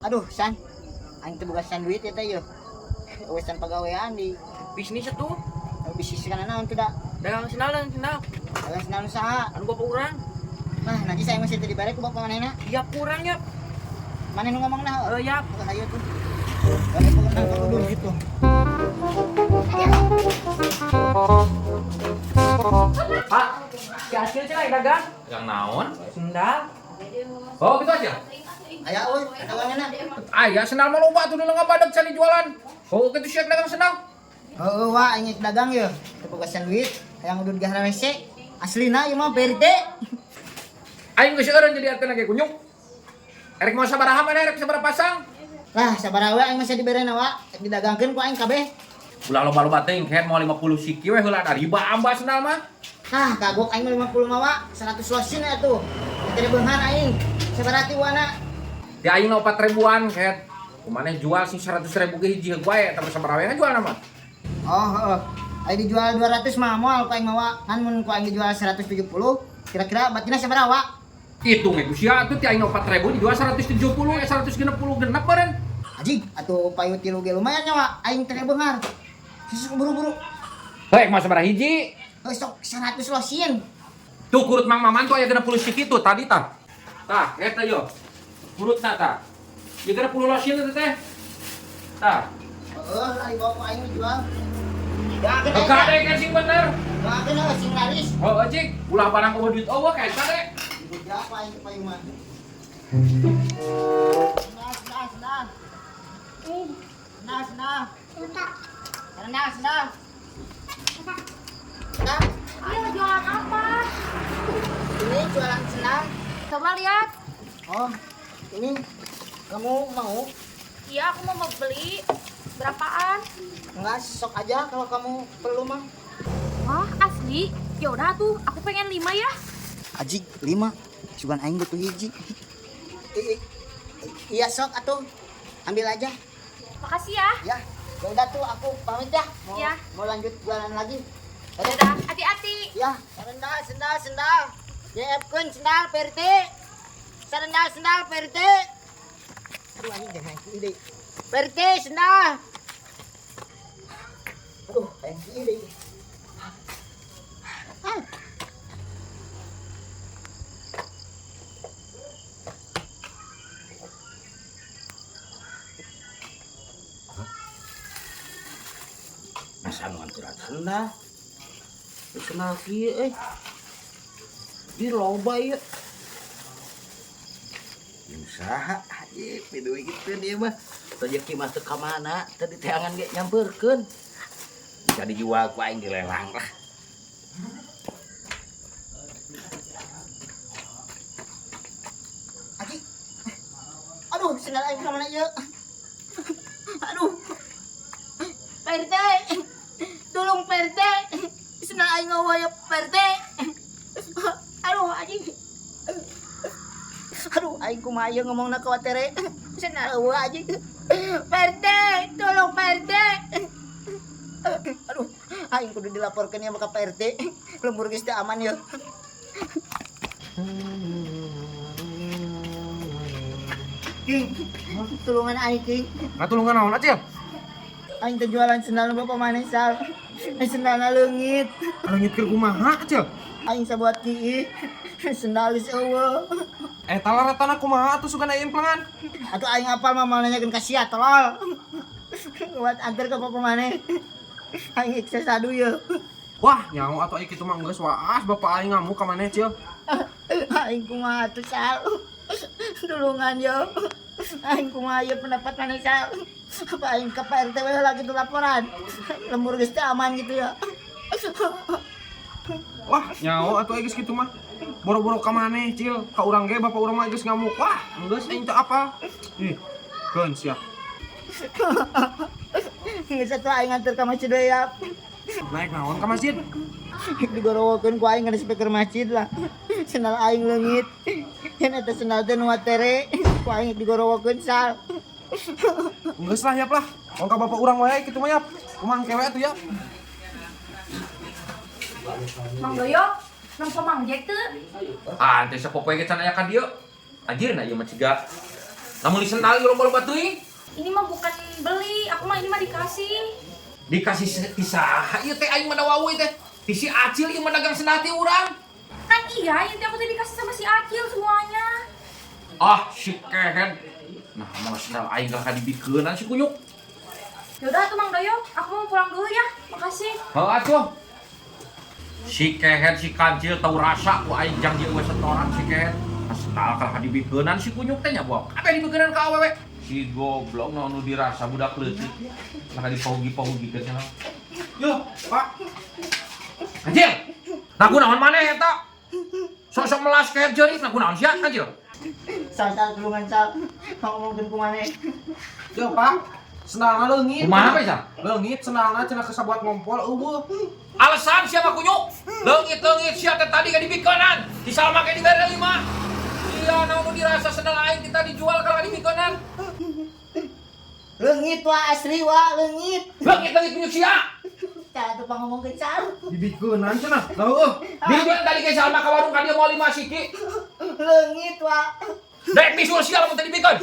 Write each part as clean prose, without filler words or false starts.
Aduh, San. Aing tugasan duit ya tayo. Uwesan pagawean di Bisnis itu bisnis kana naon tidak. dagang sendal. Dagang senang usaha. Anu bapak urang. Nah, nanti saya masih tadi bare ku bapak manehna. Ya kurang ya. Mana nu ngomong nah? Ya. Bukan ayo tuh. Bare pengenang kudu gitu. Pak, si Acil cina dagang Yang naon? sendal. Oh gitu aja. Aya euy, daganganna. Aya senal mah loba tuh dulu ngabadag cari jualan. Oh gitu siak dagang senal. Heueuh wa aing dagang ye. Tugasan duit hayang udud gahara rese. Aslina ieu mah BRT. Aing geus eureun jadi artena ge kunyuk. Erek mau sabaraha mana erek sabaraha pasang? Lah, sabaraha we aing masih diberena wa. Didagangkeun ku aing kabeh. Ulah loba-loba teh engke mau 50 siki we heula da riba amba senal mah. Ah, kagok aing mah 50 mah wa. 100 losin atuh. Teu beungan aing. Sabaraha ti wana? Di aing 4 ribuan ket. Kumaneh jual sing 100.000 ge hiji wae tapi sabaraha we jual nama. Oh, heeh. Aing dijual 200 mah moal ku aing mah wa. Kan mun ku aing dijual 170, kira-kira batina sabaraha wa? Hitung itu sia atuh ti aing 4.000 dijual 170 160 genep meureun. Ajig, atuh payu tilu ge lumayan nya wa. Aing teh beungar. Susuk buru-buru. Heuh mau sabaraha hiji? Heuh sok 100 losin. Tuh kurut Mang Maman tuh aya 60 siki tuh tadi tah. Tah, eta yo. Kurutna tah. Ye 60 losin itu teh. Tah. Heeh, ari bawa ku aing dijual. Ya, Kade kan sing bener. Doakeun sing laris. Oh, cik, ulah barang kudu duit eueuh kae kade. Dibuja apa aing ke payung mah. Senang. Senang. Senang. Senang. Iya, jualan apa? Ini jualan senang. Coba lihat. Oh, ini kamu mau? Iya, aku mau beli. Berapaan? Enggak, sok aja kalau kamu perlu mah. Wah, asli. Ya udah tuh, aku pengen 5 ya. Ajig, 5. Cuman aing butuh hiji. Iya sok atuh. Ambil aja. Makasih ya. Ya. Ya udah tuh aku pamit ya. Ya. Mau lanjut jualan lagi. Dadah, hati-hati. Ya, sendal. JF-keun sendal PRT. Sendal PRT. Aduh anjing jangan ide. PRT sendal. Aduh, anjing ide. Ah. Masa anu anturan sendal. Sendal kieu Di loba ieu. Usaha haji piduy kitu dia mah. Rezeki mah teu ka mana, teu diteangan ge nyampeurkeun. Bisa dijual ku aing dilelang lah. Aji. Aduh, sendal aing ka mana ieu? Aduh. PRT. Tolong PRT. Sendal aing ngawaya PRT. Aduh, anjing. Aduh, aing kumaha ieu ngomongna ka watere. Sendal eueuh anjing. PRT, tolong PRT. Aduh, aing kudu dilaporkeun ya ka PRT. Lembur geus teu aman ya. King, tulungan aing King. Ngatulungan naon acil? Aing teh jualan sendal bapak maneh sal. Sendalna leungit. Leungit keur kumaha acil? Aing sabuat kieu. Sendal geus eueuh. Talar-tana kumaha atuh sugana implengan? Atuh aing apal mah mau nanyakeun ka sia tolol. Buat antar ke bapak maneh. Aing iksa sadu ye. Wah, nyaho atuh aya kitu mah geus waas bapak aing ngamuk ka maneh cil. Aing kumaha atuh sal. Tulungan yo. Aing kumaha ye pendapat maneh sal. Apa aing ke PRT we lagi tuh laporan. Lembur geus teu aman gitu ya. Wah, nyaho atuh geus kitu mah. Boro-boro ka maneh, Cil. Ka urang ge bapak urang mah geus ngamuk. Wah, geus aing teu apa. Ih, keun sia. Geus atuh aing antar ka masjid we ya. Naik naon ka masjid? Digorowokeun ku aing kana speaker masjid lah. Sendal aing leungit. Yen eta sendal teh nu watere. Ku aing digorowokeun sal. Geus lah yap lah. Ongka bapak urang wae kitu mah yap. Kumang kewe atuh ya. Mang Doyo, nang pamangjek tuh. Ah, teh sapopoe ge can aya ka dieu. Anjirna ieu mah ciga Namun di sendal loba-loba teuing. Ini mah bukan beli, aku mah ini mah dikasih. Dikasih tisaha ieu teh aing mah wae teh. Ti si Acil ieu mah dagang sendal ti urang. Kan iya, ini aku teh dikasih sama si Acil semuanya. Ah, si kehet. Nah, mau sendal aing gak dibikeunan si kunyuk. Yaudah tuh Mang Doyo, aku mau pulang dulu ya. Makasih. Heuh atuh. Si kehet si kancil tau rasa ku aing jang dieu setoran si kehet. Nah, sendal ka dibikeunan si kunyuk teh nya bawa. Kabeh dibikeunan ka awewe. Si goblok nu dirasa budak leutik. Nah dipahugi-pahugikeun cenah. Yo, Pak. Kancil. Nah kunaon maneh eta? Sok-sok melas kehet jeurit nah kunaon sia kancil? Sal tulungan sal. Ngomongkeun ku maneh. Yo, Pak. Sendalna leungit. Kumaha we sal? Leungit sendalna cenah kesabuat ngompol eueuh. Alasan siapa kunyuk? Leungit-leungit sia teh tadi ka dibikeunan. Di salma ge dibere 5. Iya, namun dirasa sendal aing kita dijual kalau dibikeunan. Leungit wa asli wa leungit. Leungit-leungit kunyuk sia. Tah atuh pangomongkeun sal. Dibikeunan cenah. Heuh. Dijual tadi ke salma ka warung ka dia mau 5 siki. Leungit wa. Dek bisul sia lamun teh dibikeun.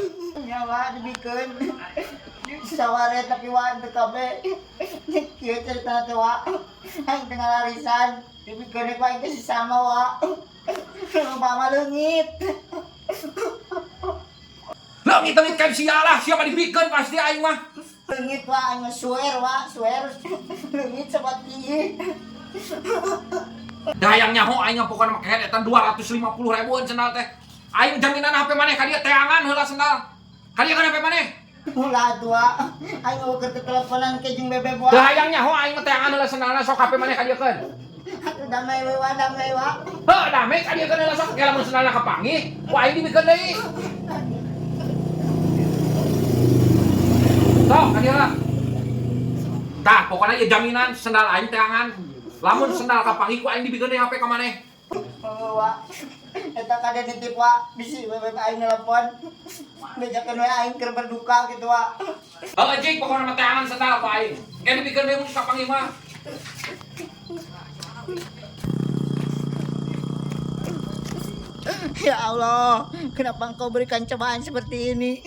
Ya wa dibikeun. Saware tapi wa teu kabeh. Kieu cerita teh wa. Aing teu ngalarisan. Dibikeun ku aing teh sama wa. Mama leungit. Leungit-leungit kan sia lah, siapa dibikeun pasti aing mah. Leungit wa aing mah swear wa, swear. Leungit sobat ieu. Dayang nyaho aing ngapokan make eta 250.000 sendal teh. Aing jaminan HP maneh ka dieu teangan heula sendal. Ka dieu kan HP maneh. Ulah tua. Aing mau ke teleponan ke jeung bebe wa. Dayang nyaho aing mah teangan heula sendalna sok HP maneh ka dieu keun. Atuh damai we wa, damai wa. Heuh, dame ka dieu keun heula sok ge lamun sendalna kapanggih, ku aing dibikeun deui. Sok ka dieu lah. Tah, pokona ieu jaminan sendal aing teangan. Lamun sendal kapanggih ku aing dibikeun deui HP ka maneh. Oh wa. Eta kade nitip wa, bisi bebe aing nelpon. Bejakeun we aing keur berduka kitu wa. Heuh, cing pokona mah teangan sendal ku aing. Ge dibikeun deui mun kapanggih mah. Ya Allah, kenapa engkau berikan cobaan seperti ini?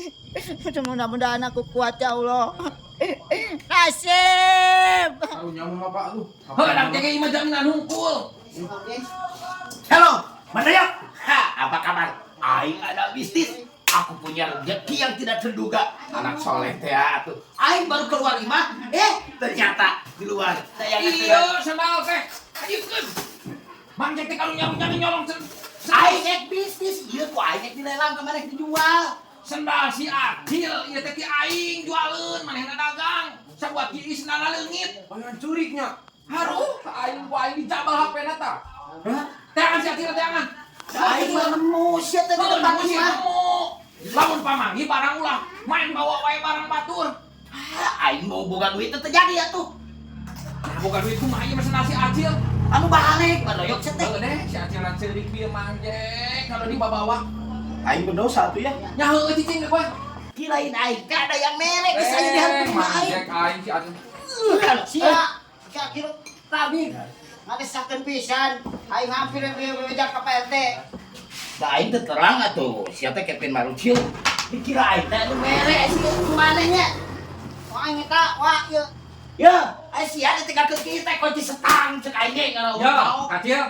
Mudah-mudahan aku kuat ya Allah. Nasib. Tahu nyamu Pak lu. Heuh, dak teh ieu mah jaminan hungkul. Halo, Mandaya. Ha, apa kabar? Aing ada bisnis. Aku punya rezeki yang tidak terduga. Anak soleh teh atuh. Aing baru keluar imah, ternyata di luar. Saya Iya, sendal teh. Ayeuna. Mang teh kalau nyolong Aing ek bisnis, ieu ku aing dilelang kemarin dijual. sendal si Acil, ieu teh ti aing jualeun manehna dagang. Sabuat kieu sendalna leungit. Pangan curignya. Haruh, aing ku aing dijabal HP-na tah. Hah? Teangan si Acil teangan. Aing mah nemu sia teh di Kalau depan nemu imah. lamun pamanggi barang ulah, main bawa wae barang batur. Aing mau boga duit teh jadi atuh. Nah, bukan duit kumaha ieu mah sendal si Acil. Anu balik, badoyok sia teh. Heuh deh, si Acil dik bieu manjek kalau dibawa. Aing berdosa tuh ya. Nya heueuh cicing deh, Boy. Kirain aing teh ada yang merek di sana di handphone aing. Manjek aing si Acil. Sia, kira tadi ngadesakeun pisan. Aing hampir bejak ka PRT. Da aing teh terang atuh, sia teh Kevin Marucil. Dikira aing teh anu merek sih kumaha nya. Wah aing eta, wah ieu. Ya, ai sia teh tinggal ke kita kunci setang cek aing ge kalau Ya, Kacil.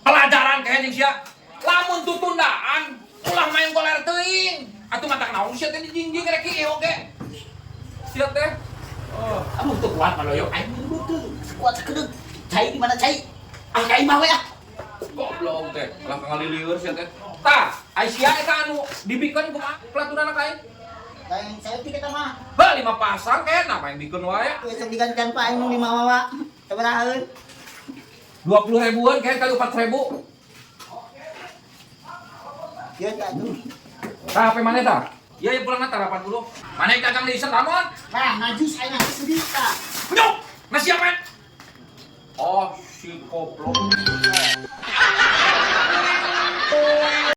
Pelajaran kayak jeung sia. Lamun tutundaan, ulah main goler teuing. Atuh mata naon sia teh dijingjing rek ieu oge. Sia teh. Oh, Aduh tuh kuat Maloyo, aing butuh kuat sekedeg. Cai di mana cai? Ah cai mah we ah. goblok teh. Lah ngalilieur sia teh. Tah, ai sia eta anu dibikeun kumaha pelaturan aing. Lain saya kita mah. Heuh 5 pasang kena main bikeun wae. Bisa digantian Pak Aing 5 mama. Sabaraheun. 20.000-an kayak kali 4.000. Ieu teh atuh. Tah HP mana tah? Iya ya pulang ntar 80. Mana yang dagang di Sentamon? Nah, najis aing sedih ta. Punyuk! Nasi apa? Oh, si goblok.